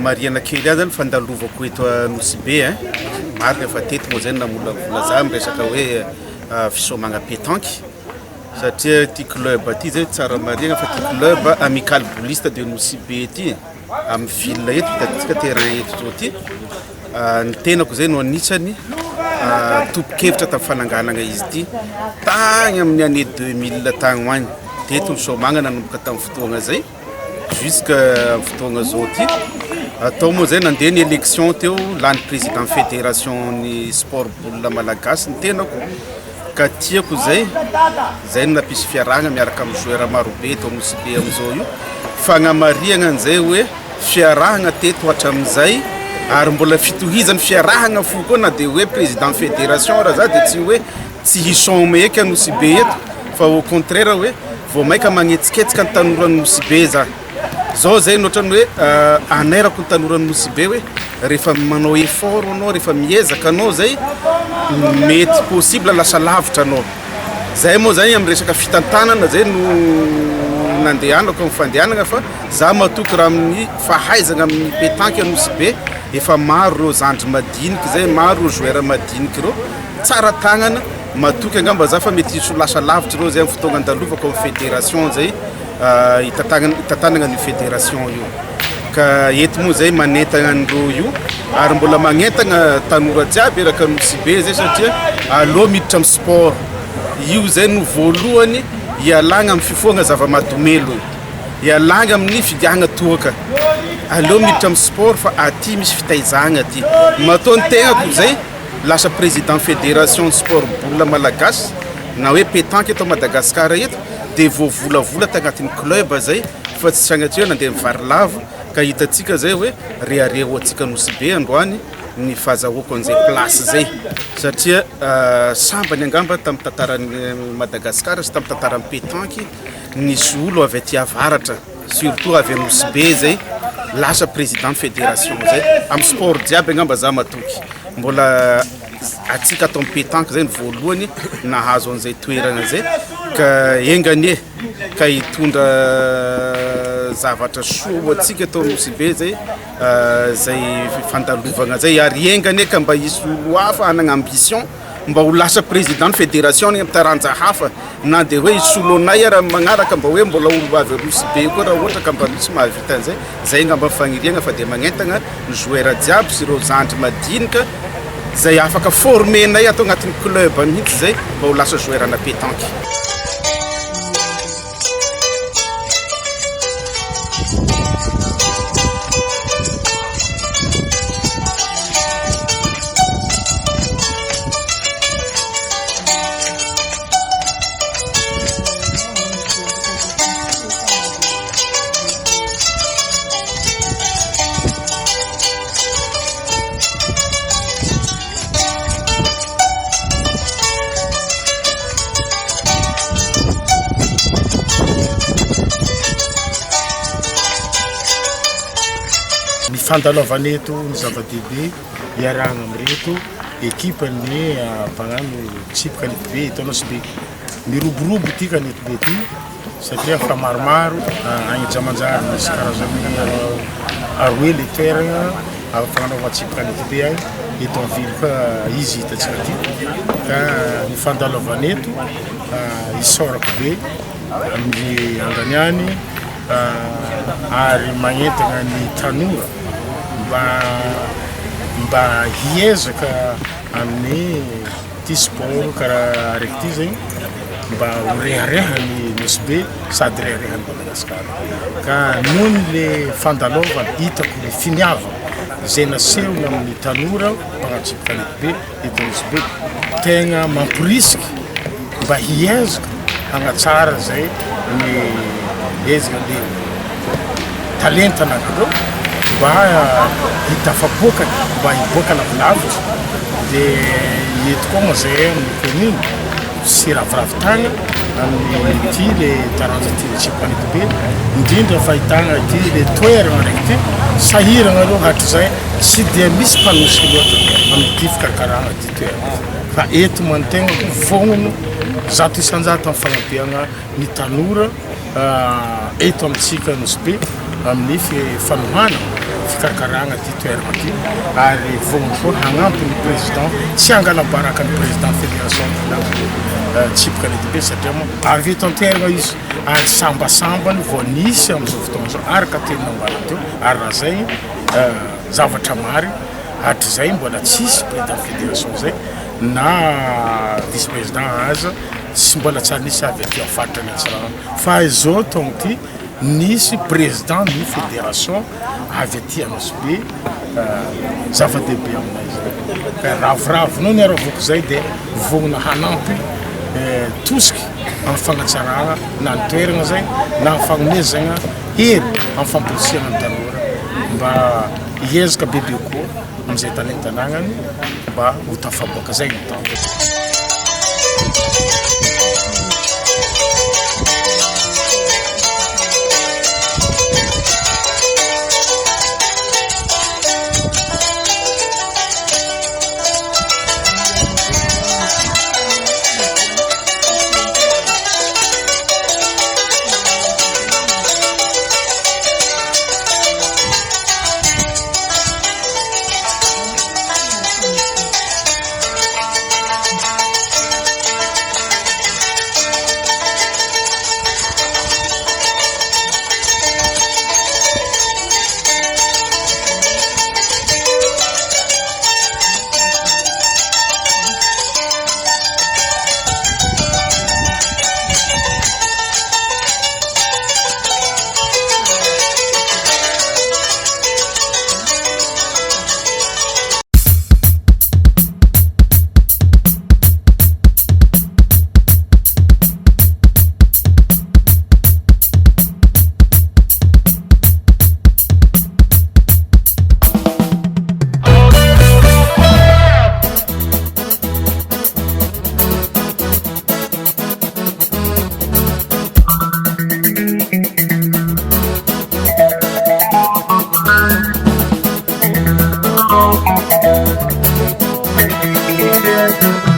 Mariana kely azy ny fandalovako eto Nosy-be marina fa teto moa zany namolavola za miresaka hoe fisomagna pétanque satria ty club ty zay tsara marina fa ty club amical bouliste de Nosy-be ty amin'ny ville eto hitantsika terrain eto zao ty ny tenako zay no anisany topokevitra tamin'ny fananganana izy ty tagny amin'ny année 2000 tagny hoany teto ny somagna nanomboka tamin'ny fotoagna zay jusqu'à fotoagna zao ty atao moa zay nandeha ny élection teo lany président fédération ny sport boule malagasy ny tenako ka tiako zay no napisy fiarahana miaraka amin'ny joueur marobe eto Nosy-be amizao io fagnamariagna an'izay hoe fiarahana teto hatramin'izay ary mbola fitohizany fiarahana fo koa na dia hoe président fédération raha za dia tsy hoe tsy hisome eky Nosy-be eto fa au contraire hoe vao maika magnetsiketsika ny tanoran'ny Nosy-be za zao zay nohatrany hoe anerako ny tanoran'ny Nosy-be hoe rehefa manao effort anao rehefa miezaka anao zay mety possible lasa lavitra anao zay moa zany amin'ny resaka fitantanana zay no nandehanako amin'ny fandehanana fa za matoky raha amin'ny fahaizana amin'ny pétanque Nosy-be efa maro reo zandry madiniky zay maro reo joueur madiniky reo tsara tagnana matoky angamba za fa mety iso lasa lavitra reo zay amin'ny fotoagna andalovako amin'ny fédération zay itatanagna ny fédération io ka eto moa zay manentagna an'ireo io ary mbola magnentagna tanora jiaby eraka Nosy-be zay satria aleo miditra amin'ny sport io zay no voalohany hialagna amin'ny fifoagna zava-mahadomelo hialagna amin'ny fidiahagna toaka aleo miditra amin'ny sport fa aty misy fitaizagna aty mataony tegnako zay lasa président fédération sport boule malagasy na hoe pétanque eto Madagasikara eto dia voavolavola tagnatin'ny club zay fa tsy sagnatria nandeha mivary lavo ka hitatsika zay hoe rehareho atsika Nosy-be androany ny fahazahoako an'izay place zay satria sambany angamba tamin'ny tantaran'ny Madagasikara sy tamin'ny tantaran'ny pétanque nisy olo avy aty avaratra surtout avy Nosy-be zay lasa président fédération zay amin'ny sport jiaby angamba za matoky mbola atsika atao amin'ny pétanque zay ny voalohany nahazo an'izay toerana zay ka engane ka hitondra zavatra soa atsika atao Nosy-be zay zay fandalovagna zay ary engane ka mba hisy olo hafa hanagna ambition mba ho lasa président fédération ny taranja hafa na dia hoe hisy olo anay raha magnaraka mba hoe mbola olo avy Nosy-be koa raha ohatra ka mba misy mahavita an'izay zay ngamba fagniriagna fa dia magnentagna ny joueur jiaby sy ireo zandry madinika zay afaka formenay atao agnatin'ny club mihitsy zay mba ho lasa joueur na pétanque fandalovana eto ny zava-dehibe hiarahana amin'reto ekipa ny mpagnano tsipika Netobe eto Nosy-be miroborobo ty ka Netobe ty satria fa maromaro agny Jamanjary misy karazany aroe le toerana fagnanaova tsipika Netobe agny eto amin'ny ville ka izy hitatsika ty ka ny fandalovana eto isorako be amin'ny Anganiany ary magnentagna ny tanora mba hiezaka amin'ny ty sport karaha araiky ty zegny mba ho reharehany Nosy-be sady reharehany Madagasikara ka nohony le fandalovana hitako le finiavana zay nasehona amin'ny tanora mpagnatsipika Netobe eto Nosy-be tegna mamporisiky mba hiezaka hagnatsara zay ny ezaka le talentana reo mba hitafabokany mba hiboaka lavilavitra dia eto koa moa zay amin'ny commune sy raviravitagna amin'ny ty le taranja ty tsipika Netobe indrindra fahitagna ty le toerana raiky ty sahiragna reo hatrizay tsy dia misy mpanosy loatra amin'ny ty fikarakaragna ty toerana fa eto mantegna vognano zato isanjato amin'ny fagnabeagna ny tanora eto amintsika Nosy-be amin'ny fanohana fikarakaragna ty toerana ty ary vogny koa hagnampy ny président tsy angalabaraka ny président fédération tsipika lehibe satria moa avy tanteragna izy ary sambasambany vao nisy amin'izao fotoana zao araka teny ambala teo ary raha zay zavatra mary hatrizay mbola tsisy président fédération zay na vice président aza tsy mbola tsara nisy avy aty afaritra ny Antsiraha fa izao tonga ty nisy président ny fédération avy aty Anosibe zava-dehibe aminay zay ka ravoravonao ny aravoko zay dia vognona hanampy tosiky amin'ny fagnatsaragna na ny toeragna zay na ny fagnomezagna hery amin'ny fampolisiagna ny tanora mba hiezaka bebe koa amin'izay tanentanagnany mba ho tafaboaka zay ny tao. Thank you.